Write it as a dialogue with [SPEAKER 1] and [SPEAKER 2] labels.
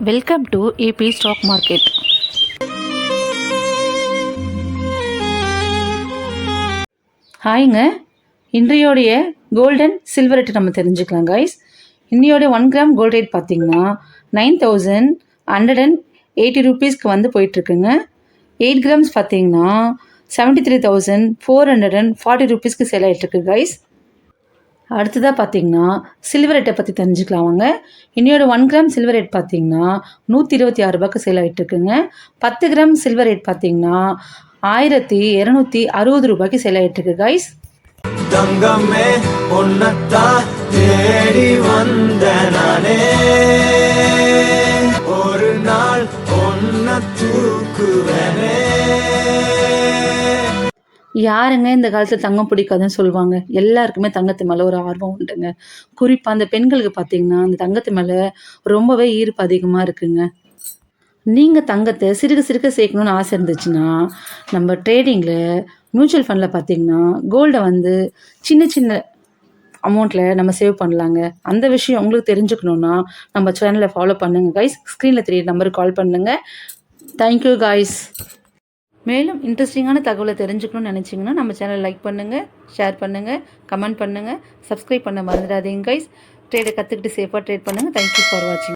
[SPEAKER 1] Welcome to AB stock market. ஹாய்ங்க, இன்றையோடைய golden silver rate நம்ம தெரிஞ்சுக்கலாம் கைஸ். இன்னையோடைய 1 கிராம் கோல்ட் ரேட் பார்த்தீங்கன்னா 9180 ரூபீஸ்க்கு வந்து போயிட்டுருக்குங்க. 8 கிராம்ஸ் பார்த்தீங்கன்னா 73,440 ரூபீஸ்க்கு சேல் ஆகிட்டுருக்கு கைஸ். அடுத்ததாக பார்த்தீங்கன்னா சில்வர் ரேட்டை பற்றி தெரிஞ்சுக்கலாம் வாங்க. இன்னையோட 1 கிராம் சில்வர் ரேட் பார்த்தீங்கன்னா 126 ரூபாய்க்கு சேல் ஆகிட்டுருக்குங்க. 10 கிராம் சில்வர் ரேட் பார்த்தீங்கன்னா 1260 ரூபாய்க்கு சேல் ஆகிட்டுருக்கு கைஸ். தங்கமே பொன்னத்தான் தேடி வந்த நானே, ஒரு நாள் பொன்ன தூக்குவனே. யாருங்க இந்த காலத்தில் தங்கம் பிடிக்காதுன்னு சொல்லுவாங்க? எல்லாருக்குமே தங்கத்து மேலே ஒரு ஆர்வம் உண்டுங்க. குறிப்பாக அந்த பெண்களுக்கு பார்த்தீங்கன்னா அந்த தங்கத்து மேலே ரொம்பவே ஈர்ப்பு அதிகமாக இருக்குங்க. நீங்கள் தங்கத்தை சிறுக சிறுக சேர்க்கணுன்னு ஆசை இருந்துச்சுன்னா நம்ம ட்ரேடிங்கில் மியூச்சுவல் ஃபண்டில் பார்த்தீங்கன்னா கோல்டை வந்து சின்ன சின்ன அமௌண்ட்டில் நம்ம சேவ் பண்ணலாங்க. அந்த விஷயம் உங்களுக்கு தெரிஞ்சுக்கணுன்னா நம்ம சேனலை ஃபாலோ பண்ணுங்கள் கைஸ். ஸ்க்ரீனில் தெரிய நம்பருக்கு கால் பண்ணுங்கள். Thank you guys. மேலும் இன்ட்ரெஸ்டிங்கான தகவலை தெரிஞ்சுக்கணும்னு நினச்சிங்கன்னா நம்ம சேனலை லைக் பண்ணுங்கள், ஷேர் பண்ணுங்கள், கமெண்ட் பண்ணுங்கள், சப்ஸ்கிரைப் பண்ண மறந்துடாதீங்க கைஸ். ட்ரேடை கற்றுக்கிட்டு சேஃபாக ட்ரேட் பண்ணுங்கள். தேங்க்யூ ஃபார் வாட்சிங்.